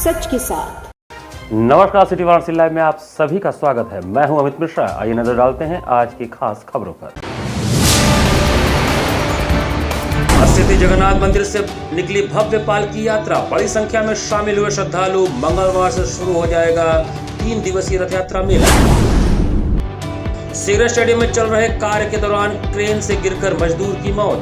सच के साथ। नमस्कार, सिटी वाराणसी लाइव में आप सभी का स्वागत है। मैं हूं अमित मिश्रा। आइए नजर डालते हैं आज की खास खबरों पर। अस्सी जगन्नाथ मंदिर से निकली भव्य पालकी यात्रा, बड़ी संख्या में शामिल हुए श्रद्धालु। मंगलवार से शुरू हो जाएगा 3 दिवसीय रथ यात्रा मेला। सीगरा स्टेडियम में चल रहे कार्य के दौरान क्रेन से गिरकर मजदूर की मौत।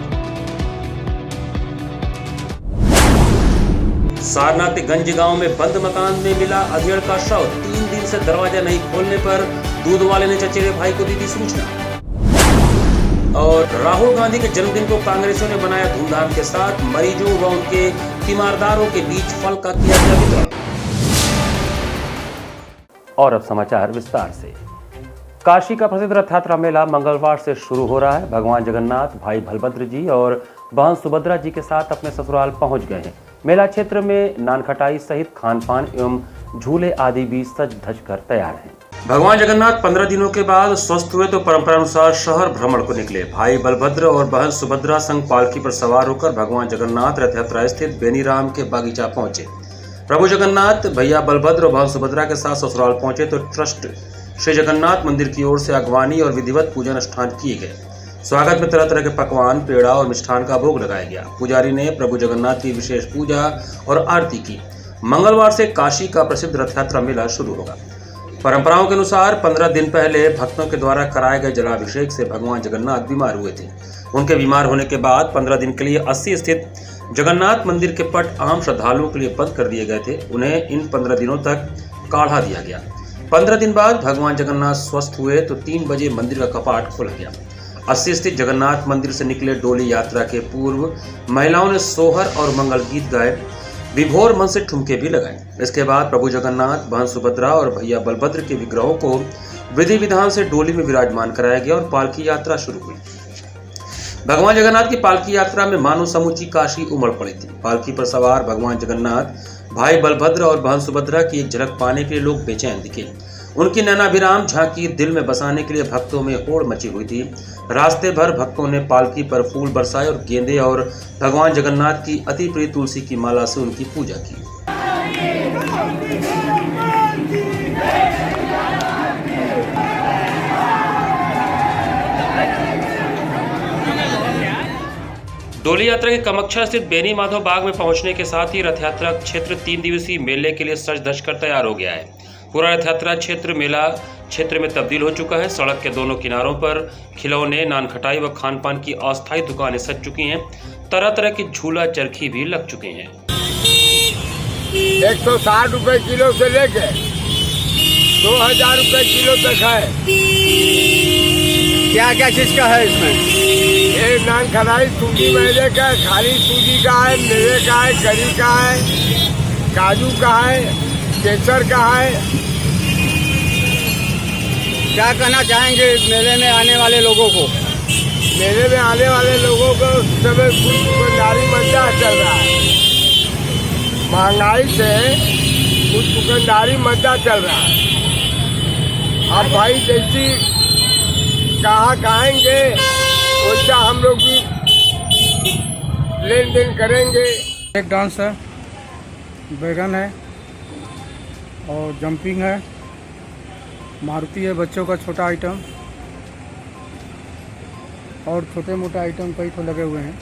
सारनाथ के गंज गांव में बंद मकान में मिला अधेड़ का शव। 3 दिन से दरवाजा नहीं खोलने पर दूध वाले ने चचेरे भाई को दी थी सूचना। और राहुल गांधी के जन्मदिन को कांग्रेसियों ने मनाया धूमधाम के साथ। मरीजों व उनके तीमारदारों के बीच फल का किया गया वितरण। और अब समाचार विस्तार से। काशी का प्रसिद्ध रथ यात्रा मेला मंगलवार से शुरू हो रहा है। भगवान जगन्नाथ भाई बलभद्र जी और बहन सुभद्रा जी के साथ अपने ससुराल पहुंच गए हैं। मेला क्षेत्र में नानखटाई सहित खान पान एवं झूले आदि भी सज धज कर तैयार हैं। भगवान जगन्नाथ 15 दिनों के बाद स्वस्थ हुए तो परंपरा अनुसार शहर भ्रमण को निकले। भाई बलभद्र और बहन सुभद्रा संग पालकी पर सवार होकर भगवान जगन्नाथ रथ यात्रा स्थित बेनीराम के बागीचा पहुंचे। प्रभु जगन्नाथ भैया बलभद्र और बहन सुभद्रा के साथ ससुराल पहुंचे तो ट्रस्ट श्री जगन्नाथ मंदिर की ओर से अगवानी और विधिवत पूजन अनुष्ठान किए गए। स्वागत में तरह तरह के पकवान, पेड़ा और मिष्ठान का भोग लगाया गया। पुजारी ने प्रभु जगन्नाथ की विशेष पूजा और आरती की। मंगलवार से काशी का प्रसिद्ध रथ यात्रा मेला शुरू होगा। परंपराओं के अनुसार 15 दिन पहले भक्तों के द्वारा कराए गए जलाभिषेक से भगवान जगन्नाथ बीमार हुए थे। उनके बीमार होने के बाद 15 दिन के लिए 80 स्थित जगन्नाथ मंदिर के पट आम श्रद्धालुओं के लिए बंद कर दिए गए थे। उन्हें इन 15 दिनों तक काढ़ा दिया गया। 15 दिन बाद भगवान जगन्नाथ स्वस्थ हुए तो 3 बजे मंदिर का कपाट खोला गया। 80 स्थित जगन्नाथ मंदिर से निकले डोली यात्रा के पूर्व महिलाओं ने सोहर और मंगल गीत गाए, विभोर मन से ठुमके भी लगाए। इसके बाद प्रभु जगन्नाथ, बहन सुभद्रा और भैया बलभद्र के विग्रहों को विधि विधान से डोली में विराजमान कराया गया और पालकी यात्रा शुरू हुई। भगवान जगन्नाथ की पालकी यात्रा में मानो समूची काशी उमड़ पड़ी थी। पालकी पर सवार भगवान जगन्नाथ, भाई बलभद्र और बहन सुभद्रा की एक झलक पाने के लिए लोग बेचैन दिखे। उनकी नैनाभिराम झांकी दिल में बसाने के लिए भक्तों में होड़ मची हुई थी। रास्ते भर भक्तों ने पालकी पर फूल बरसाए और गेंदे और भगवान जगन्नाथ की अति प्रिय तुलसी की माला से उनकी पूजा की। डोली यात्रा के कामाख्या स्थित बेनी माधव बाग में पहुंचने के साथ ही रथ यात्रा क्षेत्र 3 दिवसीय मेले के लिए सज धज कर तैयार हो गया है। पूरा रथ यात्रा क्षेत्र मेला क्षेत्र में तब्दील हो चुका है। सड़क के दोनों किनारों पर खिलौने, नानखटाई व खान पान की अस्थायी दुकानें सज चुकी हैं। तरह तरह की झूला चरखी भी लग चुके हैं। 160 रुपए किलो से लेके 2000 रुपए किलो तक है। क्या क्या चीज का है इसमें? ये नानखटाई सूजी मैदे का, खाली सूजी का है, मेवे का है, करी का है, काजू का है, केसर का है। क्या कहना चाहेंगे मेले में आने वाले लोगों को? मेले में आने वाले लोगों को सब कुछ दुकानदारी मंदा चल रहा है। महंगाई से कुछ दुकानदारी मंदा चल रहा है। अब भाई जैसी कहाँ कहेंगे वैसा हम लोग भी लेन देन करेंगे। एक डांस है, बैगन है और जंपिंग है, मारुति है, बच्चों का छोटा आइटम और छोटे मोटे आइटम कई तो लगे हुए हैं।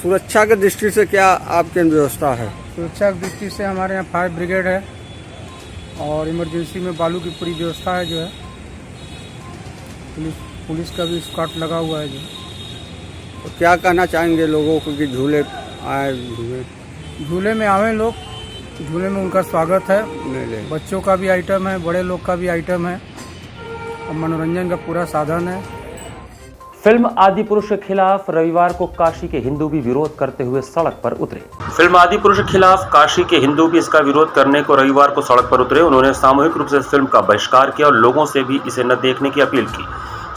सुरक्षा की दृष्टि से क्या आपके व्यवस्था है? सुरक्षा की दृष्टि से हमारे यहाँ फायर ब्रिगेड है और इमरजेंसी में बालू की पूरी व्यवस्था है जो है। पुलिस का भी स्क्वाड लगा हुआ है जो। तो क्या कहना चाहेंगे लोगों को कि झूले आए? झूले में आवे लोग, झूले में उनका स्वागत है। बच्चों का भी आइटम है, बड़े लोग का भी आइटम है और मनोरंजन का पूरा साधन है। फिल्म आदिपुरुष के खिलाफ रविवार को काशी के हिंदू भी विरोध करते हुए सड़क पर उतरे। फिल्म आदिपुरुष के खिलाफ काशी के हिंदू भी इसका विरोध करने को रविवार को सड़क पर उतरे। उन्होंने सामूहिक रूप से फिल्म का बहिष्कार किया और लोगों से भी इसे न देखने की अपील की।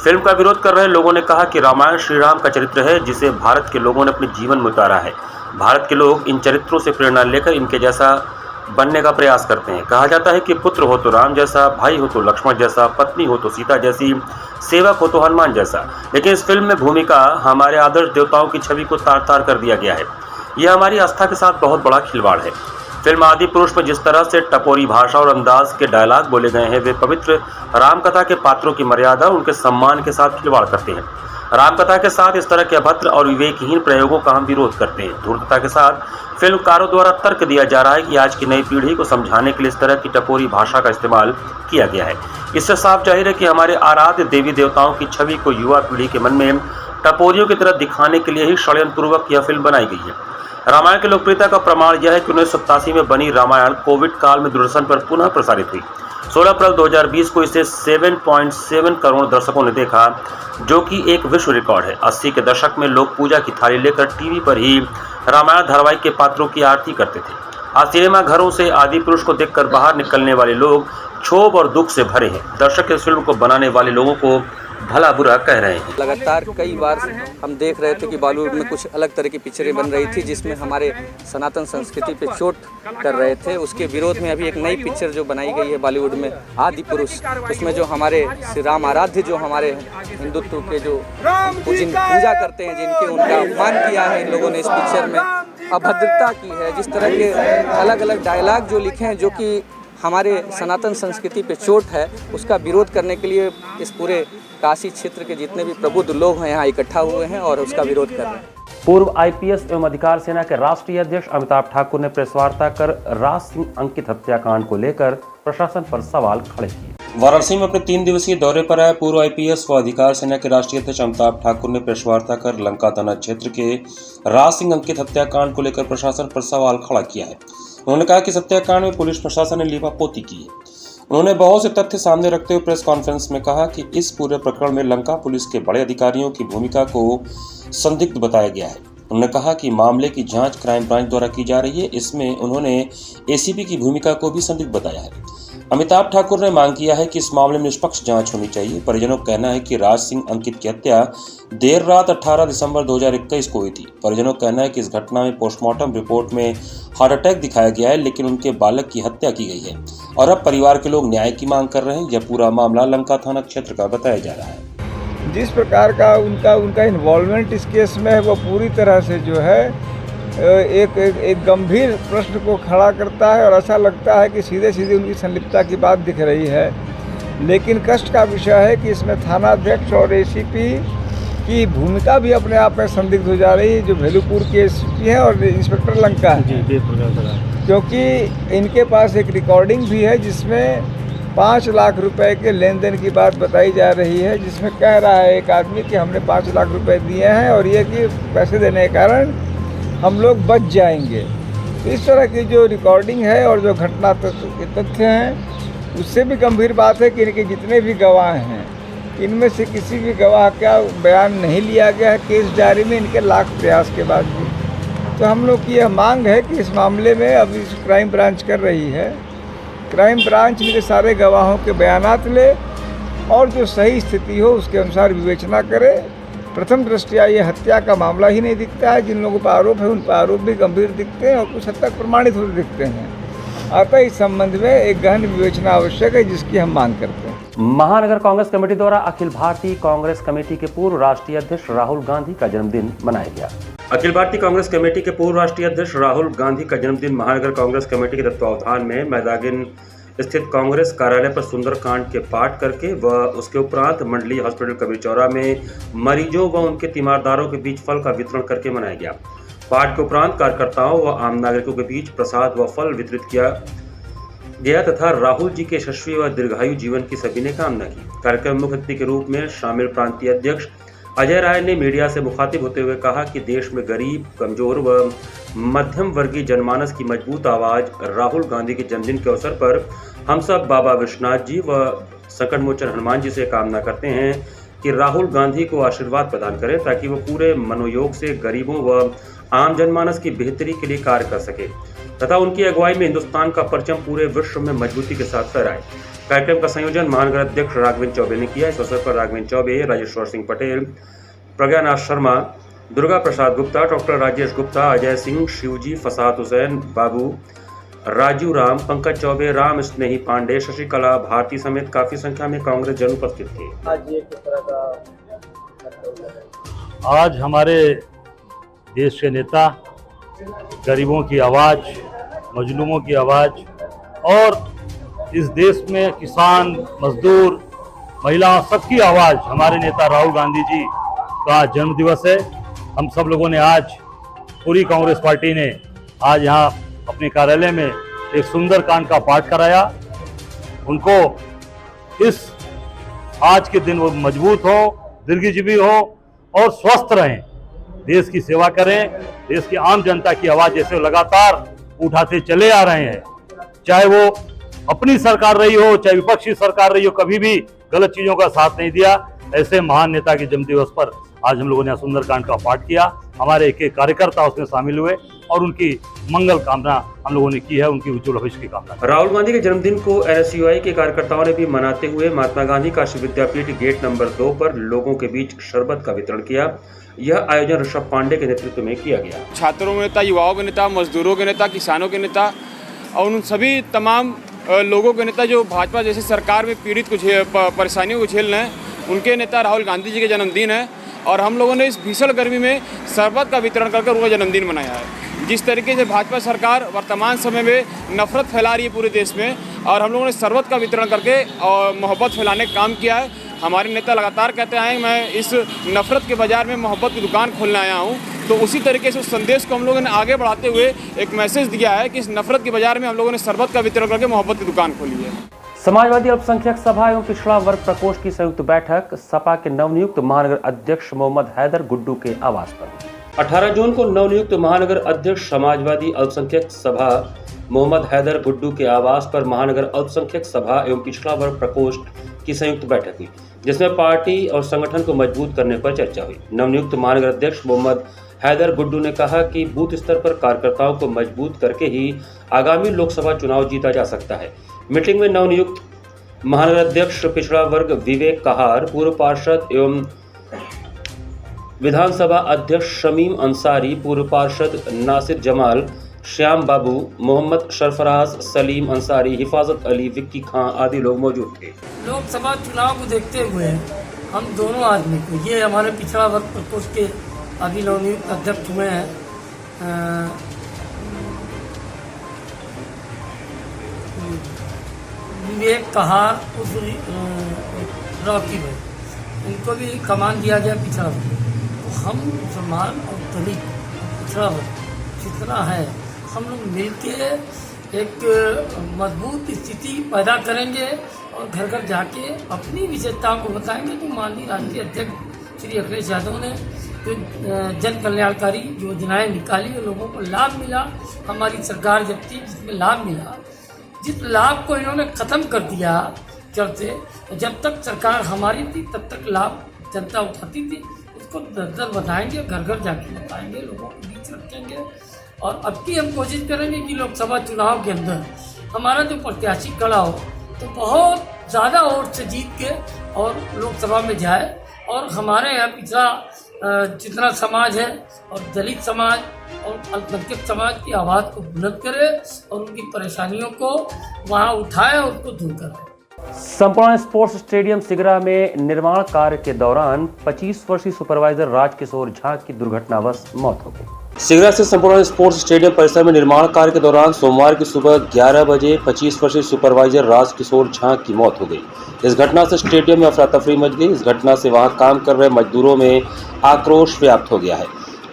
फिल्म का विरोध कर रहे लोगों ने कहा कि रामायण श्री राम का चरित्र है जिसे भारत के लोगों ने अपने जीवन में उतारा है। भारत के लोग इन चरित्रों से प्रेरणा लेकर इनके जैसा बनने का प्रयास करते हैं। कहा जाता है कि पुत्र हो तो राम जैसा, भाई हो तो लक्ष्मण जैसा, पत्नी हो तो सीता जैसी, सेवक हो तो हनुमान जैसा। लेकिन इस फिल्म में भूमिका हमारे आदर्श देवताओं की छवि को तार तार कर दिया गया है। यह हमारी आस्था के साथ बहुत बड़ा खिलवाड़ है। फिल्म आदि पुरुष में जिस तरह से टपोरी भाषा और अंदाज के डायलॉग बोले गए हैं, वे पवित्र रामकथा के पात्रों की मर्यादा और उनके सम्मान के साथ खिलवाड़ करते हैं। रामकथा के साथ इस तरह के अभद्र और विवेकहीन प्रयोगों का हम विरोध करते हैं। धूर्तता के साथ फिल्मकारों द्वारा तर्क दिया जा रहा है कि आज की नई पीढ़ी को समझाने के लिए इस तरह की टपोरी भाषा का इस्तेमाल किया गया है। इससे साफ जाहिर है कि हमारे आराध्य देवी देवताओं की छवि को युवा पीढ़ी के मन में टपोरियों की तरह दिखाने के लिए ही षड्यंत्रपूर्वक यह फिल्म बनाई गई है। रामायण की लोकप्रियता का प्रमाण यह है कि 1987 में बनी रामायण कोविड काल में दूरदर्शन पर पुनः प्रसारित हुई। 16 अप्रैल 2020 को इसे 7.7 करोड़ दर्शकों ने देखा, जो कि एक विश्व रिकॉर्ड है। 80 के दशक में लोग पूजा की थाली लेकर टीवी पर ही रामायण धारावाहिक के पात्रों की आरती करते थे। आज सिनेमा घरों से आदि पुरुष को देखकर बाहर निकलने वाले लोग क्षोभ और दुख से भरे हैं। दर्शक इस फिल्म को बनाने वाले लोगों को भला बुरा कह रहे हैं। लगातार कई बार हम देख रहे थे कि बॉलीवुड में कुछ अलग तरह की पिक्चरें बन रही थी, जिसमें हमारे सनातन संस्कृति पे चोट कर रहे थे। उसके विरोध में अभी एक नई पिक्चर जो बनाई गई है बॉलीवुड में, आदि पुरुष, उसमें जो हमारे श्री राम आराध्य, जो हमारे हिंदुत्व के जो पूजा करते हैं, जिनके उनका अपमान किया है इन लोगों ने इस पिक्चर में, अभद्रता की है, जिस तरह के अलग अलग डायलॉग जो लिखे हैं जो कि हमारे सनातन संस्कृति पे चोट है, उसका विरोध करने के लिए इस पूरे काशी क्षेत्र के जितने भी प्रबुद्ध लोग हैं यहाँ इकट्ठा हुए हैं और उसका विरोध कर रहे हैं। पूर्व आईपीएस एवं अधिकार सेना के राष्ट्रीय अध्यक्ष अमिताभ ठाकुर ने प्रेस वार्ता कर राज सिंह अंकित हत्याकांड को लेकर प्रशासन पर सवाल खड़े किए। वाराणसी में अपने 3 दिवसीय दौरे पर आए पूर्व आईपीएस व अधिकार सेना के राष्ट्रीय अध्यक्ष अमिताभ ठाकुर ने प्रेस वार्ता कर लंका थाना क्षेत्र के राज सिंह अंकित हत्याकांड को लेकर प्रशासन पर सवाल खड़ा किया है। उन्होंने कहा कि इस हत्याकांड में पुलिस प्रशासन ने लीपापोती की है। उन्होंने बहुत से तथ्य सामने रखते हुए प्रेस कॉन्फ्रेंस में कहा कि इस पूरे प्रकरण में लंका पुलिस के बड़े अधिकारियों की भूमिका को संदिग्ध बताया गया है। उन्होंने कहा कि मामले की जांच क्राइम ब्रांच द्वारा की जा रही है। इसमें उन्होंने एसीपी की भूमिका को भी संदिग्ध बताया है। अमिताभ ठाकुर ने मांग किया है कि इस मामले में निष्पक्ष जांच होनी चाहिए। परिजनों का कहना है कि राज सिंह अंकित की हत्या देर रात 18 दिसंबर 2021 को हुई थी। परिजनों का कहना है कि इस घटना में पोस्टमार्टम रिपोर्ट में हार्ट अटैक दिखाया गया है, लेकिन उनके बालक की हत्या की गई है और अब परिवार के लोग न्याय की मांग कर रहे हैं। यह पूरा मामला लंका थाना क्षेत्र का बताया जा रहा है। जिस प्रकार का उनका इन्वॉल्वमेंट इस केस में है, वो पूरी तरह से जो है एक गंभीर प्रश्न को खड़ा करता है और ऐसा लगता है कि सीधे सीधे उनकी संलिप्तता की बात दिख रही है। लेकिन कष्ट का विषय है कि इसमें थानाध्यक्ष और एसीपी की भूमिका भी अपने आप में संदिग्ध हो जा रही है, जो भेलूपुर के एसीपी हैं और इंस्पेक्टर लंका हैं, क्योंकि इनके पास एक रिकॉर्डिंग भी है जिसमें 5 लाख रुपए के लेन देन की बात बताई जा रही है, जिसमें कह रहा है एक आदमी कि हमने 5 लाख रुपए दिए हैं और ये कि पैसे देने के कारण हम लोग बच जाएंगे। तो इस तरह की जो रिकॉर्डिंग है और जो घटना तथ्य हैं, उससे भी गंभीर बात है कि इनके जितने भी गवाह हैं, इनमें से किसी भी गवाह का बयान नहीं लिया गया है केस डायरी में, इनके लाख प्रयास के बाद भी। तो हम लोग की यह मांग है कि इस मामले में अभी क्राइम ब्रांच कर रही है, क्राइम ब्रांच इनके सारे गवाहों के बयानात ले और जो सही स्थिति हो उसके अनुसार विवेचना करे। प्रथम दृष्टया ये हत्या का मामला ही नहीं दिखता है, जिन लोगों पर आरोप है उन पर आरोप भी गंभीर दिखते हैं और कुछ हद तक प्रमाणित होते दिखते हैं। अतः इस संबंध में एक गहन विवेचना आवश्यक है, जिसकी हम मांग करते हैं। महानगर कांग्रेस कमेटी द्वारा अखिल भारतीय कांग्रेस कमेटी के पूर्व राष्ट्रीय अध्यक्ष राहुल गांधी का जन्मदिन मनाया गया। अखिल भारतीय कांग्रेस कमेटी के पूर्व राष्ट्रीय अध्यक्ष राहुल गांधी का जन्मदिन महानगर कांग्रेस कमेटी के तत्वावधान में मैदागिन स्थित कांग्रेस कार्यालय पर सुंदरकांड के पाठ करके व उसके उपरांत मंडलीय हॉस्पिटल कबीर चौरा में मरीजों व उनके तीमारदारों के बीच फल का वितरण करके मनाया गया। पाठ के उपरांत कार्यकर्ताओं व आम नागरिकों के बीच प्रसाद व फल वितरित किया गया तथा राहुल जी के यशस्वी व दीर्घायु जीवन की सभी ने कामना की। कार्यक्रम में मुख्य अतिथि के रूप में शामिल प्रांतीय अध्यक्ष अजय राय ने मीडिया से मुखातिब होते हुए कहा कि देश में गरीब, कमजोर व मध्यम वर्गीय जनमानस की मजबूत आवाज राहुल गांधी के जन्मदिन के अवसर पर हम सब बाबा विश्वनाथ जी व संकट मोचन हनुमान जी से कामना करते हैं कि राहुल गांधी को आशीर्वाद प्रदान करें ताकि वो पूरे मनोयोग से गरीबों व आम जनमानस की बेहतरी के लिए कार्य कर सके तथा उनकी अगुवाई में हिंदुस्तान का परचम पूरे विश्व में मजबूती के साथ फहराए। कार्यक्रम का संयोजन महानगर अध्यक्ष राघवेंद्र चौबे ने किया। इस अवसर पर राघवेंद्र चौबे, राजेश्वर सिंह पटेल, प्रज्ञानाथ शर्मा, दुर्गा प्रसाद गुप्ता, डॉक्टर राजेश गुप्ता, अजय सिंह, शिवजी, फसाद हुसैन, बाबू, राजू राम, पंकज चौबे, राम स्नेही पांडे, शशिकला भारती समेत काफी संख्या में कांग्रेस जन उपस्थित थे। आज हमारे देश के नेता, गरीबों की आवाज, मजलूमों की आवाज़ और इस देश में किसान, मजदूर, महिला सबकी आवाज़ हमारे नेता राहुल गांधी जी का जन्म दिवस है। हम सब लोगों ने आज, पूरी कांग्रेस पार्टी ने आज यहाँ अपने कार्यालय में एक सुंदर कांड का पाठ कराया। उनको इस आज के दिन वो मजबूत हो, दीर्घजीवी हो और स्वस्थ रहें, देश की सेवा करें, देश की आम जनता की आवाज़ जैसे लगातार उठाते चले आ रहे हैं, चाहे वो अपनी सरकार रही हो, चाहे विपक्षी सरकार रही हो, कभी भी गलत चीज़ों का साथ नहीं दिया। ऐसे महान नेता के जन्मदिवस पर आज हम लोगों ने सुंदरकांड का पाठ किया। हमारे एक एक कार्यकर्ता उसमें शामिल हुए और उनकी मंगल कामना हम लोगों ने की है, उनकी उज्ज्वल भविष्य की कामना। राहुल गांधी के जन्मदिन को NSUI के कार्यकर्ताओं ने भी मनाते हुए महात्मा गांधी काशी विद्यापीठ गेट नंबर 2 पर लोगों के बीच शरबत का वितरण किया। यह आयोजन ऋषभ पांडे के नेतृत्व में किया गया। छात्रों के नेता, युवाओं के नेता, मजदूरों के नेता, किसानों के नेता और उन सभी तमाम लोगों के नेता जो भाजपा जैसी सरकार में पीड़ित परेशानियों को झेल रहे हैं, उनके नेता राहुल गांधी जी के जन्मदिन है और हम लोगों ने इस भीषण गर्मी में शरबत का वितरण कर उनका जन्मदिन मनाया है। जिस तरीके से भाजपा सरकार वर्तमान समय में नफरत फैला रही है पूरे देश में, और हम लोगों ने शरबत का वितरण करके और मोहब्बत फैलाने का काम किया है। हमारे नेता लगातार कहते आए हैं मैं इस नफरत के बाज़ार में मोहब्बत की दुकान खोलने आया हूँ, तो उसी तरीके से उस संदेश को हम लोगों ने आगे बढ़ाते हुए एक मैसेज दिया है कि इस नफरत के बाज़ार में हम लोगों ने शरबत का वितरण करके मोहब्बत की दुकान खोली है। समाजवादी अल्पसंख्यक सभा एवं पिछड़ा वर्ग प्रकोष्ठ की संयुक्त बैठक सपा के नवनियुक्त महानगर अध्यक्ष मोहम्मद हैदर गुड्डू के आवास पर। 18 जून को नवनियुक्त महानगर अध्यक्ष समाजवादी अल्पसंख्यक सभा मोहम्मद हैदर गुड्डू के आवास पर महानगर अल्पसंख्यक सभा एवं पिछड़ा वर्ग प्रकोष्ठ की संयुक्त बैठक हुई, जिसमें पार्टी और संगठन को मजबूत करने पर चर्चा हुई। नवनियुक्त महानगर अध्यक्ष मोहम्मद हैदर गुड्डू ने कहा कि बूथ स्तर पर कार्यकर्ताओं को मजबूत करके ही आगामी लोकसभा चुनाव जीता जा सकता है। मीटिंग में नवनियुक्त महानगर अध्यक्ष पिछड़ा वर्ग विवेक कहार, पूर्व पार्षद एवं विधानसभा अध्यक्ष शमीम अंसारी, पूर्व पार्षद नासिर जमाल, श्याम बाबू, मोहम्मद सरफराज, सलीम अंसारी, हिफाजत अली, विक्की खां आदि लोग मौजूद थे। लोकसभा चुनाव को देखते हुए हम दोनों आदमी को, ये हमारे पिछड़ा वर्ग प्रकोष्ठ के अभी नवनियुक्त अध्यक्ष हुए हैं विवेक कहार उस रॉकी भाई, इनको भी कमान दिया गया पिछड़ा वर्ग। तो हम मुसलमान और दलित पिछड़ा वर्ग जितना है, हम लोग मिलके एक मजबूत स्थिति पैदा करेंगे और घर घर जाके अपनी विशेषताओं को बताएंगे। तो माननीय राष्ट्रीय अध्यक्ष श्री अखिलेश यादव ने जो जन कल्याणकारी योजनाएं निकाली, लोगों को लाभ मिला। हमारी सरकार जब थी जिसमें लाभ मिला, जिस लाभ को इन्होंने ख़त्म कर दिया चलते, जब तक सरकार हमारी थी तब तक लाभ जनता उठाती थी। उसको दर बताएंगे, घर घर जाके बताएंगे, लोगों के बीच रखेंगे। और अब की हम कोशिश करेंगे कि लोकसभा चुनाव के अंदर हमारा जो प्रत्याशी खड़ा हो तो बहुत ज़्यादा वोट से जीत के और लोकसभा में जाए, और हमारे यहाँ पिछड़ा जितना समाज है और दलित समाज और अल्पसंख्यक समाज की आवाज़ को बुलंद करे और उनकी परेशानियों को वहाँ उठाए और उसको दूर करे। संपूर्ण स्पोर्ट्स स्टेडियम सिगरा में निर्माण कार्य के दौरान 25 वर्षीय सुपरवाइजर राजकिशोर झा की दुर्घटनावश मौत हो गई। सिगरा से संपूर्ण स्पोर्ट्स स्टेडियम परिसर में निर्माण कार्य के दौरान सोमवार की सुबह 11 बजे 25 वर्षीय सुपरवाइजर राजकिशोर झा की मौत हो गई। इस घटना से स्टेडियम में अफरा तफरी मच गई। इस घटना से वहां काम कर रहे मजदूरों में आक्रोश व्याप्त हो गया है।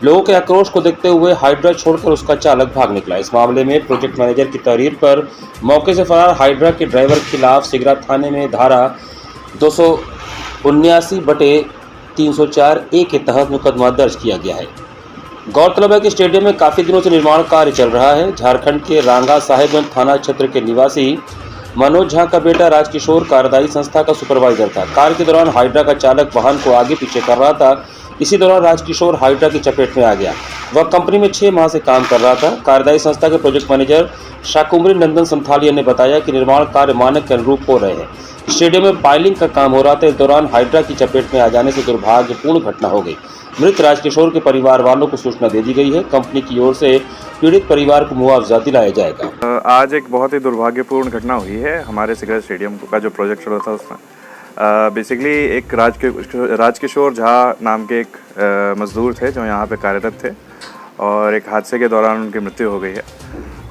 लोगों के आक्रोश को देखते हुए हाइड्रा छोड़कर उसका चालक भाग निकला। इस मामले में प्रोजेक्ट मैनेजर की तहरीर पर मौके से फरार हाइड्रा के ड्राइवर के खिलाफ सिगरा थाने में धारा 279/304A के तहत मुकदमा दर्ज किया गया है। गौरतलब है कि स्टेडियम में काफी दिनों से निर्माण कार्य चल रहा है। झारखंड के रांगा साहेबगंज थाना क्षेत्र के निवासी मनोज झा का बेटा राजकिशोर कार्यदायी संस्था का सुपरवाइजर था। कार्य के दौरान हाइड्रा का चालक वाहन को आगे पीछे कर रहा था। इसी दौरान राजकिशोर हाइड्रा की चपेट में आ गया। वह कंपनी में 6 माह से काम कर रहा था। कार्यदायी संस्था के प्रोजेक्ट मैनेजर शाकुम्भरी नंदन संथालिया ने बताया कि निर्माण कार्य मानक के अनुरूप हो रहे हैं। स्टेडियम में पाइलिंग का काम हो रहा था। इस दौरान हाइड्रा की चपेट में आ जाने से दुर्भाग्यपूर्ण घटना हो गई। मृत राजकिशोर के परिवार वालों को सूचना दे दी गई है। कंपनी की ओर से पीड़ित परिवार को मुआवजा दिलाया जाएगा। आज एक बहुत ही दुर्भाग्यपूर्ण घटना हुई है हमारे सिगरा स्टेडियम का जो प्रोजेक्ट चल रहा था उसमें बेसिकली एक राजकिशोर झा नाम के एक मज़दूर थे जो यहाँ पे कार्यरत थे और एक हादसे के दौरान उनकी मृत्यु हो गई है।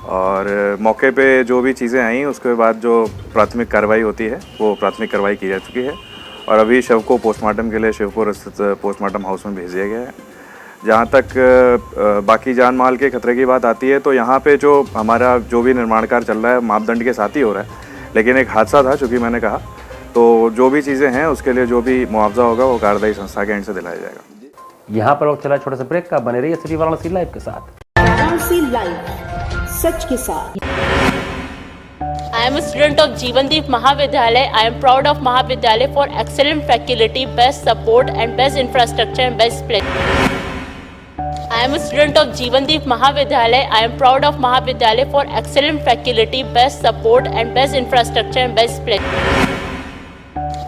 और मौके पे जो भी चीज़ें आई उसके बाद जो प्राथमिक कार्रवाई होती है वो प्राथमिक कार्रवाई की जा चुकी है और अभी शव को पोस्टमार्टम के लिए शिवपुर स्थित पोस्टमार्टम हाउस में भेज दिया गया है। जहाँ तक बाकी जान माल के खतरे की बात आती है तो यहाँ पे जो हमारा जो भी निर्माण कार्य चल रहा है मापदंड के साथ ही हो रहा है, लेकिन एक हादसा था चूँकि मैंने कहा, तो जो भी चीज़ें हैं उसके लिए जो भी मुआवजा होगा वो कार्यदायी संस्था के एंड से दिलाया जाएगा। यहाँ पर वक्त चला छोटा सा ब्रेक का, बने रहिए सिटी वाराणसी लाइव के साथ। वाराणसी लाइव सच के साथ। I am a student of Jeevandeep Mahavidyalaya. I am proud of Mahavidyalaya for excellent faculty, best support and best infrastructure and best place. I am a student of Jeevandeep Mahavidyalaya. I am proud of Mahavidyalaya for excellent faculty, best support and best infrastructure and best place.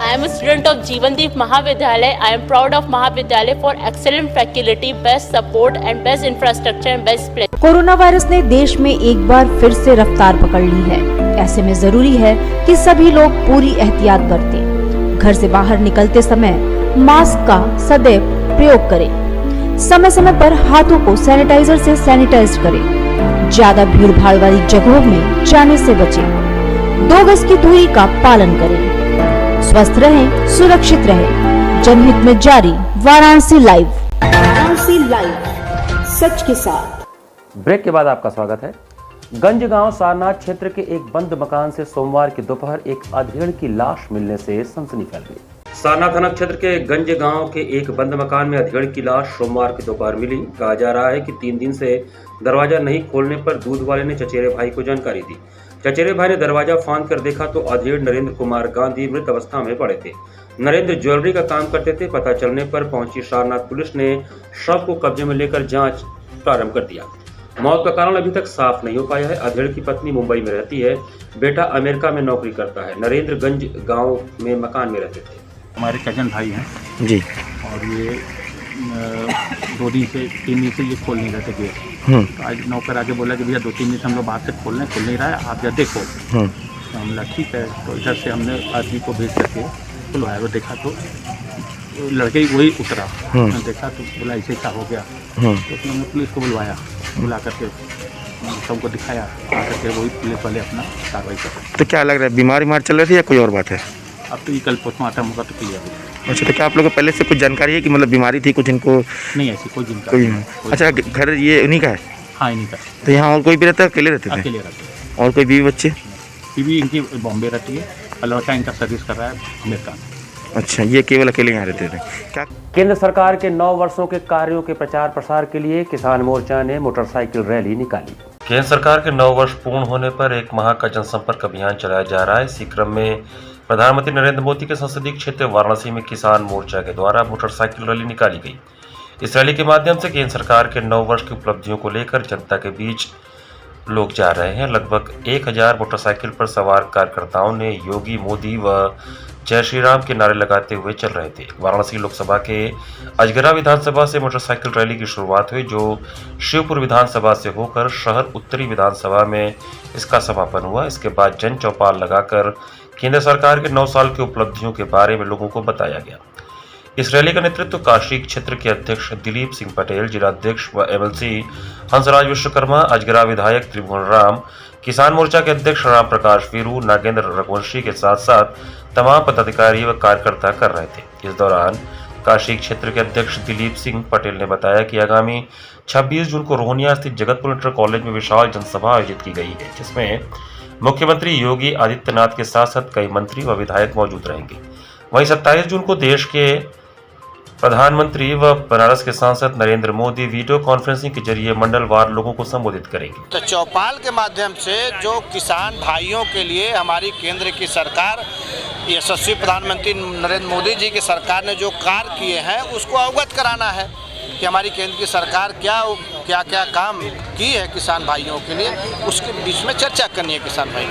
I am a student of Jeevandeep Mahavidyalaya. I am proud of Mahavidyalaya for excellent faculty, best support and best infrastructure and best place. Corona virus ने देश में एक बार फिर से रफ्तार पकड़ ली है। ऐसे में जरूरी है कि सभी लोग पूरी एहतियात बरतें। घर से बाहर निकलते समय मास्क का सदैव प्रयोग करें। समय समय पर हाथों को सैनिटाइजर से सैनिटाइज करें। ज्यादा भीड़ भाड़ वाली जगहों में जाने से बचें। 2 गज की दूरी का पालन करें। स्वस्थ रहें, सुरक्षित रहें। जनहित में जारी वाराणसी लाइव। वाराणसी लाइव सच के साथ। ब्रेक के बाद आपका स्वागत है। गंज गांव सारनाथ क्षेत्र के एक बंद मकान से सोमवार की दोपहर एक अधेड़ की लाश मिलने से सनसनी फैल गई। सारनाथ थाना क्षेत्र के गंज गांव के एक बंद मकान में अधेड़ की लाश सोमवार की दोपहर मिली। कहा जा रहा है कि 3 दिन से दरवाजा नहीं खोलने पर दूध वाले ने चचेरे भाई को जानकारी दी। चचेरे भाई ने दरवाजा फांद कर देखा तो अधेड़ नरेंद्र कुमार गांधी मृत अवस्था में पड़े थे। नरेंद्र ज्वेलरी का काम करते थे। पता चलने पर पहुंची सारनाथ पुलिस ने शव को कब्जे में लेकर जांच प्रारंभ कर दिया। मौत का कारण अभी तक साफ नहीं हो पाया है। अधेड़ की पत्नी मुंबई में रहती है, बेटा अमेरिका में नौकरी करता है। नरेंद्र गंज गांव में मकान में रहते थे। हमारे कजन भाई हैं जी, और ये 2 दिन से 3 दिन से ये खोल नहीं रहे थे गेट। तो आज नौकर आके बोला कि भैया 2-3 दिन से हम लोग बाहर से खोल नहीं रहा है, आप जब देखो। तो हम बोला ठीक है। तो इधर से हमने आदमी को भेज करके खुलवाया। वो देखा तो लड़के वही उतरा। देखा तो बोला ऐसे क्या हो गया। तो उसने हमने पुलिस को बुला करके सबको दिखाया। आकर के वही पुलिस वाले अपना कार्रवाई कर रहे हैं। तो क्या लग रहा है, बीमार चल रही थी या कोई और बात है? अब तो ये कल पोस्टमार्टम होगा तो क्लियर होगा। अच्छा, तो क्या आप लोगों को पहले से कुछ जानकारी है कि मतलब बीमारी थी कुछ इनको? नहीं, ऐसी कोई जानकारी नहीं। अच्छा, घर ये उन्हीं का है? हाँ, इन्हीं का। तो यहाँ और कोई भी रहता है? अकेले रहते थे? अकेले रहते हैं। और कोई बीवी बच्चे? बीवी इनकी बॉम्बे रहती है, लड़का इनका सर्विस कर रहा है अमेरिका में। अच्छा, ये केवल अकेले यहाँ रहते थे क्या? केंद्र सरकार के 9 वर्षों के कार्यों के प्रचार प्रसार के लिए किसान मोर्चा ने मोटरसाइकिल रैली निकाली। केंद्र सरकार के 9 वर्ष पूर्ण होने पर 1 माह का जनसंपर्क अभियान चलाया जा रहा है। इसी क्रम में प्रधानमंत्री नरेंद्र मोदी के संसदीय क्षेत्र वाराणसी में किसान मोर्चा के द्वारा मोटरसाइकिल रैली निकाली गई। इस रैली के माध्यम से केंद्र सरकार के 9 वर्ष की उपलब्धियों को लेकर जनता के बीच लोग जा रहे हैं। लगभग 1000 मोटरसाइकिल पर सवार कार्यकर्ताओं ने योगी मोदी व जय श्री राम के नारे लगाते हुए चल रहे थे। वाराणसी लोकसभा के अजगरा विधानसभा से मोटरसाइकिल रैली की शुरुआत हुई, जो शिवपुर विधानसभा से होकर शहर उत्तरी विधानसभा में इसका समापन हुआ। इसके बाद जन चौपाल लगाकर केंद्र सरकार के 9 साल की उपलब्धियों के बारे में लोगों को बताया गया। इस रैली का नेतृत्व काशी क्षेत्र के अध्यक्ष दिलीप सिंह पटेल, जिलाध्यक्ष व एमएलसी हंसराज विश्वकर्मा, अजगरा विधायक त्रिभुवन राम, किसान मोर्चा के अध्यक्ष राम प्रकाश वीरू, नागेंद्र रघुवंशी के साथ साथ तमाम पदाधिकारी व कार्यकर्ता कर रहे थे। इस दौरान काशी क्षेत्र के अध्यक्ष दिलीप सिंह पटेल ने बताया कि आगामी 26 जून को रोहनिया स्थित जगतपुर इंटर कॉलेज में विशाल जनसभा आयोजित की गई है, जिसमें मुख्यमंत्री योगी आदित्यनाथ के साथ साथ कई मंत्री व विधायक मौजूद रहेंगे। वहीं 27 जून को देश के प्रधानमंत्री व बनारस के सांसद नरेंद्र मोदी वीडियो कॉन्फ्रेंसिंग के जरिए मंडलवार लोगों को संबोधित करेंगे। तो चौपाल के माध्यम से जो किसान भाइयों के लिए हमारी केंद्र की सरकार, यशस्वी प्रधानमंत्री नरेंद्र मोदी जी की सरकार ने जो कार्य किए हैं उसको अवगत कराना है कि हमारी केंद्र की सरकार क्या क्या काम की है किसान भाइयों के लिए, उसके बीच में चर्चा करनी है किसान भाइयों।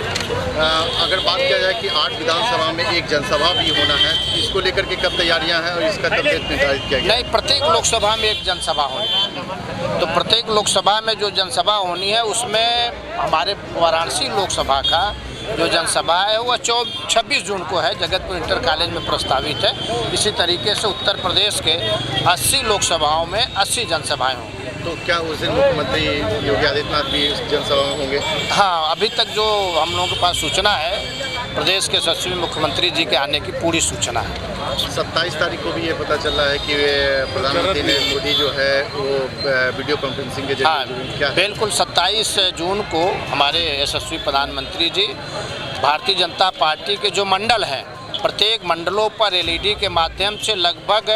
अगर बात किया जाए कि 8 विधानसभा में एक जनसभा भी होना है, इसको लेकर के कब तैयारियां हैं और इसका कब निर्धारित किया गया? नहीं, प्रत्येक लोकसभा में एक जनसभा होनी है। तो प्रत्येक लोकसभा में जो जनसभा होनी है उसमें हमारे वाराणसी लोकसभा का जो जनसभा है वो 26 जून को है, जगतपुर इंटर कॉलेज में प्रस्तावित है। इसी तरीके से उत्तर प्रदेश के 80 लोकसभाओं में 80 जनसभाएं होंगी। तो क्या उस दिन मुख्यमंत्री योगी आदित्यनाथ भी इस जनसभा में होंगे? हाँ, अभी तक जो हम लोगों के पास सूचना है, प्रदेश के यशस्वी मुख्यमंत्री जी के आने की पूरी सूचना है। 27 तारीख को भी ये पता चल रहा है कि प्रधानमंत्री नरेंद्र मोदी जो है वो वीडियो कॉन्फ्रेंसिंग के जरिए क्या बिल्कुल 27 जून को हमारे यशस्वी प्रधानमंत्री जी भारतीय जनता पार्टी के जो मंडल हैं, प्रत्येक मंडलों पर एलईडी के माध्यम से लगभग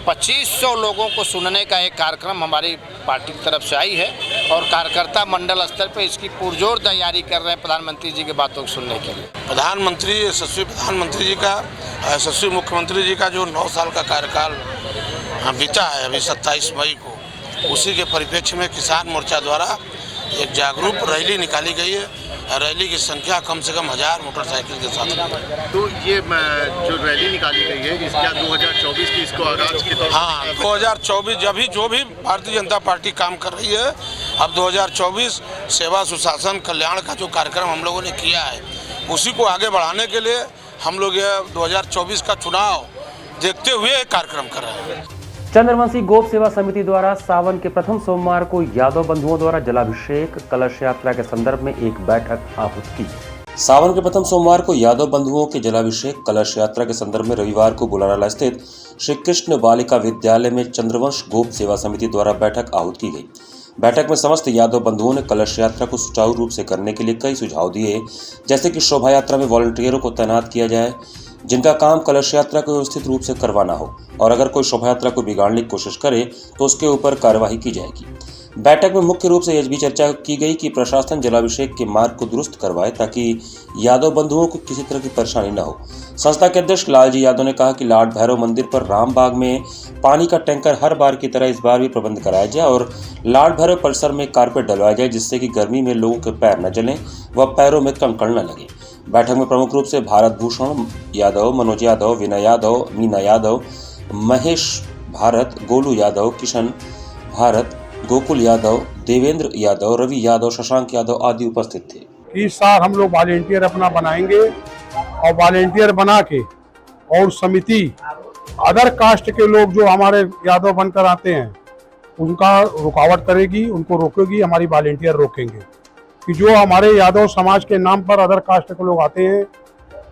2500 लोगों को सुनने का एक कार्यक्रम हमारी पार्टी की तरफ से आई है और कार्यकर्ता मंडल स्तर पर इसकी पुरजोर तैयारी कर रहे हैं प्रधानमंत्री जी की बातों को सुनने के लिए। प्रधानमंत्री यशस्वी प्रधानमंत्री जी का, यशस्वी मुख्यमंत्री जी का जो 9 साल का कार्यकाल बीता है अभी 27 मई को, उसी के परिप्रेक्ष्य में किसान मोर्चा द्वारा एक जागरूक रैली निकाली गई है। रैली की संख्या कम से कम 1000 मोटरसाइकिल के साथ। तो ये जो रैली निकाली गई है इसका 2024 की इसको आगाज के तौर पर? हाँ, 2024 जब जो भी भारतीय जनता पार्टी काम कर रही है, अब 2024 सेवा सुशासन कल्याण का जो कार्यक्रम हम लोगों ने किया है उसी को आगे बढ़ाने के लिए हम लोग ये 2024 का चुनाव देखते हुए एक कार्यक्रम कर रहे हैं। चंद्रवंशी गोप सेवा समिति द्वारा सावन के प्रथम सोमवार को यादव बंधुओं द्वारा जलाभिषेक कलश यात्रा के संदर्भ में एक बैठक आहूत की। सावन के प्रथम सोमवार को यादव बंधुओं के जलाभिषेक कलश यात्रा के संदर्भ में रविवार को बुलाराला स्थित श्री कृष्ण बालिका विद्यालय में चंद्रवंश गोप सेवा समिति द्वारा बैठक आहूत की गई। बैठक में समस्त यादव बंधुओं ने कलश यात्रा को सुचारू रूप से करने के लिए कई सुझाव दिए, जैसे कि शोभा यात्रा में वॉलंटियरों को तैनात किया जाए जिनका काम कलश यात्रा को व्यवस्थित रूप से करवाना हो, और अगर कोई शोभा यात्रा को बिगाड़ने की कोशिश करे तो उसके ऊपर कार्यवाही की जाएगी। बैठक में मुख्य रूप से यह भी चर्चा की गई कि प्रशासन जलाभिषेक के मार्ग को दुरुस्त करवाए ताकि यादव बंधुओं को किसी तरह की परेशानी न हो। संस्था के अध्यक्ष लालजी यादव ने कहा कि लाड भैरव मंदिर पर रामबाग में पानी का टैंकर हर बार की तरह इस बार भी प्रबंध कराया जाए और लाड भैरव परिसर में कारपेट डलवाया जाए, जिससे कि गर्मी में लोगों के पैर न जलें व पैरों में कंकड़ न लगे। बैठक में प्रमुख रूप से भारत भूषण यादव, मनोज यादव, विनय यादव, मीना यादव, महेश भारत, गोलू यादव, किशन भारत, गोकुल यादव, देवेंद्र यादव, रवि यादव, शशांक यादव आदि उपस्थित थे। इस साल हम लोग वॉलेंटियर अपना बनाएंगे और वॉलेंटियर बना के और समिति अदर कास्ट के लोग जो हमारे यादव बनकर आते हैं उनका रुकावट करेगी, उनको रोकेगी, हमारी वॉलेंटियर रोकेंगे कि जो हमारे यादव समाज के नाम पर अदर कास्ट के लोग आते हैं,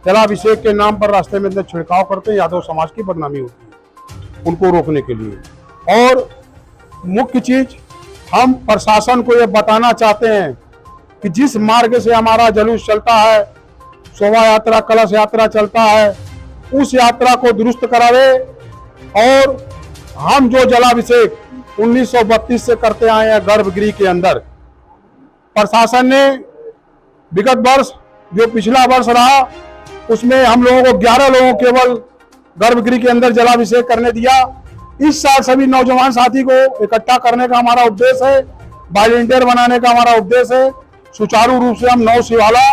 जलाभिषेक के नाम पर रास्ते में छिड़काव करते हैं, यादव समाज की बदनामी होती है, उनको रोकने के लिए। और मुख्य चीज हम प्रशासन को ये बताना चाहते हैं कि जिस मार्ग से हमारा जुलूस चलता है, शोभा यात्रा, कलश यात्रा चलता है, उस यात्रा को दुरुस्त करावे और हम जो जलाभिषेक 1932 से करते आए हैं गर्भगृह के अंदर, प्रशासन ने विगत वर्ष जो पिछला वर्ष रहा उसमें हम लोगों को 11 लोगों केवल गर्भगृह के अंदर जलाभिषेक करने दिया। इस साल सभी नौजवान साथी को इकट्ठा करने का हमारा उद्देश्य है, वॉलंटियर बनाने का हमारा उद्देश्य है। सुचारू रूप से हम 9 शिवाला,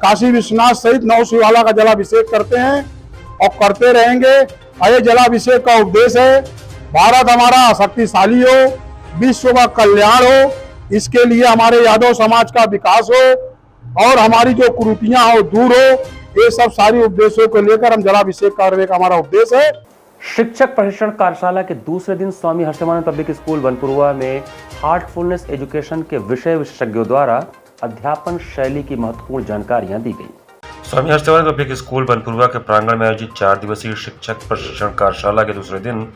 काशी विश्वनाथ सहित 9 शिवाला का जलाभिषेक करते हैं और करते रहेंगे। ये जलाभिषेक का उद्देश्य है भारत हमारा शक्तिशाली हो, विश्व का कल्याण हो, इसके लिए हमारे यादव समाज का विकास हो और हमारी जो कुरीतियां हो दूर हो, ये सब सारी उद्देश्यों को लेकर हम जलाभिषेक करने का हमारा उद्देश्य है। शिक्षक प्रशिक्षण कार्यशाला के दूसरे दिन स्वामी हर्षमानंद पब्लिक स्कूल बनपुरवा में हार्टफुलनेस एजुकेशन के विषय विशेषज्ञों द्वारा अध्यापन शैली की महत्वपूर्ण जानकारियां दी गई। स्वामी हर्षमानंद पब्लिक स्कूल बनपुरवा के प्रांगण में आयोजित 4 दिवसीय शिक्षक प्रशिक्षण कार्यशाला के दूसरे दिन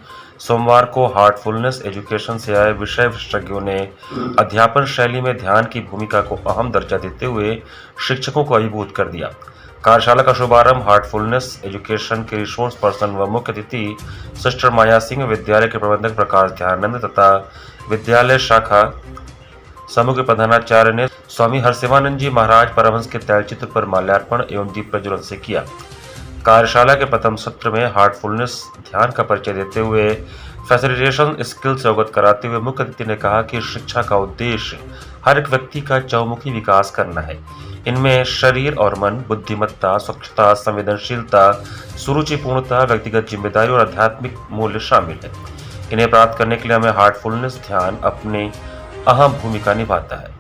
सोमवार को हार्टफुलनेस एजुकेशन से आए विषय विशेषज्ञों ने अध्यापन शैली में ध्यान की भूमिका को अहम दर्जा देते हुए शिक्षकों को अभिभूत कर दिया। कार्यशाला का शुभारंभ हार्टफुलनेस एजुकेशन के रिसोर्स पर्सन व मुख्य अतिथि सिस्टर माया सिंह, विद्यालय के प्रबंधक प्रकाश ध्यानंद तथा विद्यालय शाखा समूह के प्रधानाचार्य ने स्वामी हरसेवानंद जी महाराज परमहंस के तैलचित्र पर माल्यार्पण एवं दीप प्रज्वलन से किया। कार्यशाला के प्रथम सत्र में हार्टफुलनेस ध्यान का परिचय देते हुए फैसिलिटेशन स्किल से अवगत कराते हुए मुख्य अतिथि ने कहा कि शिक्षा का उद्देश्य हर एक व्यक्ति का चौमुखी विकास करना है। इनमें शरीर और मन, बुद्धिमत्ता, स्वच्छता, संवेदनशीलता, सुरुचिपूर्णता, व्यक्तिगत जिम्मेदारी और आध्यात्मिक मूल्य शामिल है। इन्हें प्राप्त करने के लिए हमें हार्टफुलनेस ध्यान अपनी अहम भूमिका निभाता है।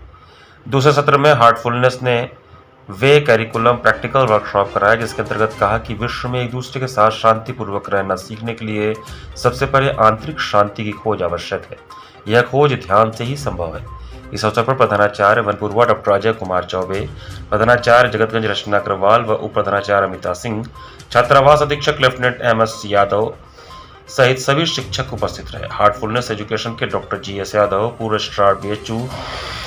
दूसरे सत्र में हार्टफुलनेस ने वे कैरिकुलम प्रैक्टिकल वर्कशॉप कराया, जिसके अंतर्गत कहा कि विश्व में एक दूसरे के साथ शांतिपूर्वक रहना सीखने के लिए सबसे पहले आंतरिक शांति की खोज आवश्यक है। यह खोज ध्यान से ही संभव है। इस अवसर पर प्रधानाचार्य वनपुरवा डॉक्टर अजय कुमार चौबे, प्रधानाचार्य जगतगंज रचना अग्रवाल व उप प्रधानाचार्य अमिता सिंह, छात्रावास अधीक्षक लेफ्टिनेंट MS यादव सहित सभी शिक्षक उपस्थित रहे। हार्टफुलनेस एजुकेशन के डॉक्टर GS यादव, पूर्व registrar BHU,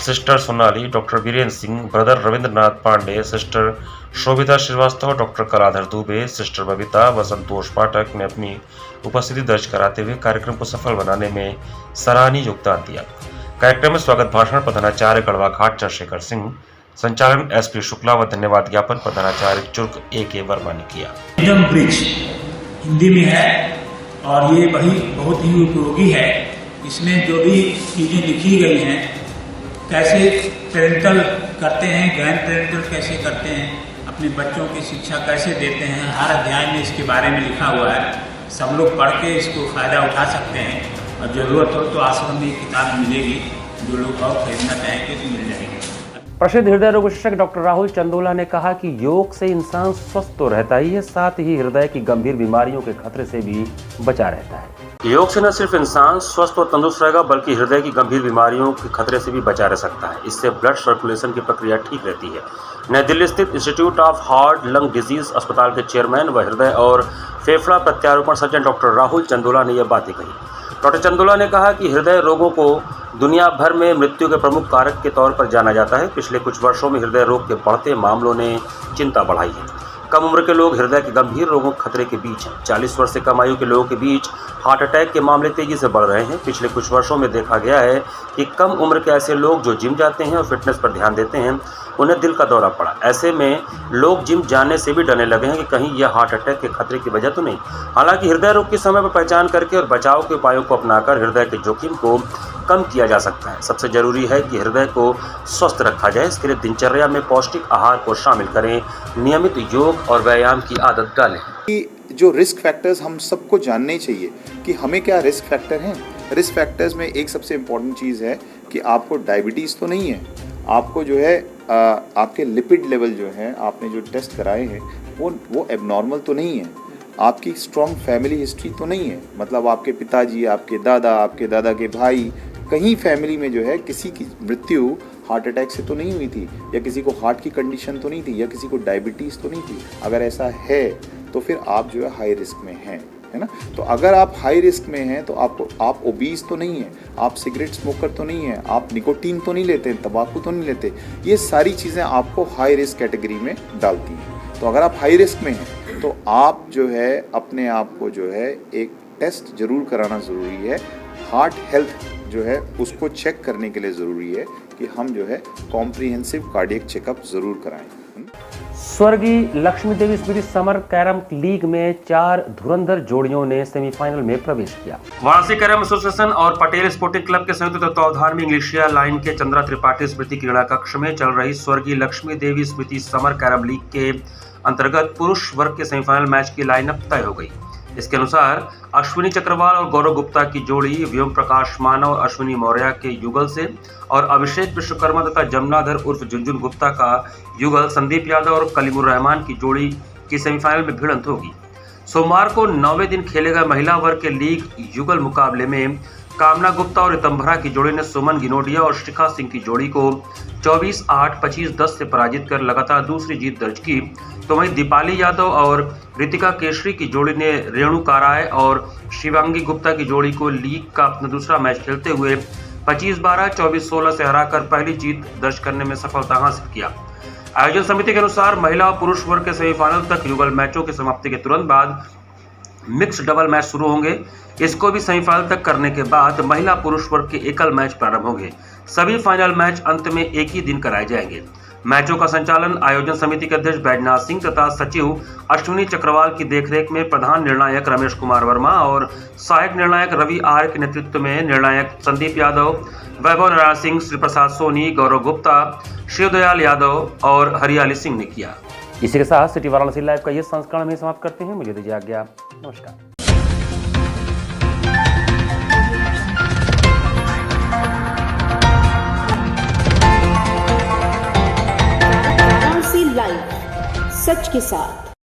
sister Sonali, doctor Virendra Singh, brother Ravindranath Pandey, sister Shobhita Srivastava, doctor Kaladhar Dubey, sister Babita व संतोष पाठक ने अपनी उपस्थिति दर्ज कराते हुए कार्यक्रम को सफल बनाने में सराहनीय योगदान दिया। कार्यक्रम में स्वागत भाषण प्रधानाचार्य कड़वा घाट चंद्रशेखर सिंह, संचालन SP शुक्ला व धन्यवाद ज्ञापन प्रधानाचार्य चुर्क AK वर्मा ने किया। फ्रीडम ब्रिज हिंदी में है और ये बहुत ही उपयोगी है। इसमें जो भी चीजें लिखी गई हैं, कैसे पेरेंटल करते हैं, ग्रैंड पेरेंटल कैसे करते हैं, अपने बच्चों की शिक्षा कैसे देते हैं, हर अध्याय में इसके बारे में लिखा हुआ है। सब लोग पढ़ के इसको फायदा उठा सकते हैं और जरूरत हो तो आश्रम में किताब मिलेगी, जो लोग और खरीदना चाहेंगे तो मिल जाएगी। प्रसिद्ध हृदय रोग विशेषज्ञ डॉक्टर राहुल चंदोला ने कहा कि योग से इंसान स्वस्थ तो रहता ही है, साथ ही हृदय की गंभीर बीमारियों के खतरे से भी बचा रहता है। योग से न सिर्फ इंसान स्वस्थ और तंदुरुस्त रहेगा, बल्कि हृदय की गंभीर बीमारियों के खतरे से भी बचा रह सकता है। इससे ब्लड सर्कुलेशन की प्रक्रिया ठीक रहती है। नई दिल्ली स्थित institute of heart lung disease अस्पताल के चेयरमैन व हृदय और फेफड़ा प्रत्यारोपण सर्जन डॉक्टर राहुल चंदोला ने यह बातें कही। डॉक्टर चंदोला ने कहा कि हृदय रोगों को दुनिया भर में मृत्यु के प्रमुख कारक के तौर पर जाना जाता है। पिछले कुछ वर्षों में हृदय रोग के बढ़ते मामलों ने चिंता बढ़ाई है। कम उम्र के लोग हृदय के गंभीर रोगों के खतरे के बीच हैं। 40 वर्ष से कम आयु के लोगों के बीच हार्ट अटैक के मामले तेजी से बढ़ रहे हैं। पिछले कुछ वर्षों में देखा गया है कि कम उम्र के ऐसे लोग जो जिम जाते हैं और फिटनेस पर ध्यान देते हैं, उन्हें दिल का दौरा पड़ा। ऐसे में लोग जिम जाने से भी डरने लगे हैं कि कहीं यह हार्ट अटैक के खतरे की वजह तो नहीं। हालांकि हृदय रोग की समय पर पहचान करके और बचाव के उपायों को अपनाकर हृदय के जोखिम को कम किया जा सकता है। सबसे जरूरी है कि हृदय को स्वस्थ रखा जाए। इसके लिए दिनचर्या में पौष्टिक आहार को शामिल करें, नियमित योग और व्यायाम की आदत डालें। जो रिस्क फैक्टर्स हम सबको जानने चाहिए कि हमें क्या रिस्क फैक्टर हैं। रिस्क फैक्टर्स में एक सबसे इम्पॉर्टेंट चीज़ है कि आपको डायबिटीज़ तो नहीं है, आपको जो है आपके लिपिड लेवल जो है आपने जो टेस्ट कराए हैं वो एबनॉर्मल तो नहीं है, आपकी स्ट्रॉन्ग फैमिली हिस्ट्री तो नहीं है, मतलब आपके पिताजी, आपके दादा के भाई, कहीं फैमिली में जो है किसी की मृत्यु हार्ट अटैक से तो नहीं हुई थी, या किसी को हार्ट की कंडीशन तो नहीं थी, या किसी को डायबिटीज़ तो नहीं थी। अगर ऐसा है तो फिर आप जो है हाई रिस्क में हैं, है ना। तो अगर आप हाई रिस्क में हैं तो आप ओबीज तो नहीं हैं, आप सिगरेट स्मोकर तो नहीं हैं, आप निकोटीन तो नहीं लेते, तंबाकू तो नहीं लेते। ये सारी चीज़ें आपको हाई रिस्क कैटेगरी में डालती हैं। तो अगर आप हाई रिस्क में हैं तो आप जो है अपने आप को जो है एक टेस्ट जरूर कराना ज़रूरी है। हार्ट हेल्थ जो है उसको चेक करने के लिए ज़रूरी है कि हम जो है कॉम्प्रिहेंसिव कार्डियक चेकअप ज़रूर कराएं। स्वर्गीय लक्ष्मी देवी स्मृति समर कैरम लीग में 4 धुरंधर जोड़ियों ने सेमीफाइनल में प्रवेश किया। वाराणसी कैरम एसोसिएशन और पटेल स्पोर्टिंग क्लब के संयुक्त तत्वावधान में इंग्लिश लाइन के चंद्रा त्रिपाठी स्मृति क्रीड़ा कक्ष में चल रही स्वर्गीय लक्ष्मी देवी स्मृति समर कैरम लीग के अंतर्गत पुरुष वर्ग के सेमीफाइनल मैच की लाइनअप तय हो गई। इसके अनुसार अश्विनी चक्रवाल और गौरव गुप्ता की जोड़ी व्योम प्रकाश मानव और अश्विनी मौर्य के युगल से, और अभिषेक विश्वकर्मा तथा जमुनाधर उर्फ झुनझुन गुप्ता का युगल संदीप यादव और कलीमुर रहमान की जोड़ी की सेमीफाइनल में भिड़ंत होगी। सोमवार को 9वें दिन खेले गए महिला वर्ग के लीग युगल मुकाबले में कामना गुप्ता और रितंभरा की जोड़ी ने सुमन गिनोडिया और शिखा सिंह की जोड़ी को 24-8, 25-10 से पराजित कर लगातार दूसरी जीत दर्ज की। तो वहीं दीपाली यादव और रितिका केशरी की जोड़ी ने रेणु काराय और शिवांगी गुप्ता की जोड़ी को लीग का अपना दूसरा मैच खेलते हुए 25-12, 24-16 से हराकर पहली जीत दर्ज करने में सफलता हासिल किया। आयोजन समिति के अनुसार महिला और पुरुष वर्ग के सेमीफाइनल तक युगल मैचों की समाप्ति के तुरंत बाद मिक्स डबल मैच शुरू होंगे। इसको भी सेमीफाइनल तक करने के बाद महिला पुरुष वर्ग के एकल मैच प्रारंभ होंगे। सभी फाइनल मैच अंत में एक ही दिन कराए जाएंगे। मैचों का संचालन आयोजन समिति के अध्यक्ष बैजनाथ सिंह तथा सचिव अश्विनी चक्रवाल की देखरेख में प्रधान निर्णायक रमेश कुमार वर्मा और सहायक निर्णायक रवि आर्य के नेतृत्व में निर्णायक संदीप यादव, वैभव नारायण सिंह, श्री प्रसाद सोनी, गौरव गुप्ता, शिवदयाल यादव और हरियाली सिंह ने किया। इसी के साथ सिटी वाराणसी लाइव का ये संस्करण हम समाप्त करते हैं। मुझे दीजिए आज्ञा। नमस्कार। लाइव सच के साथ।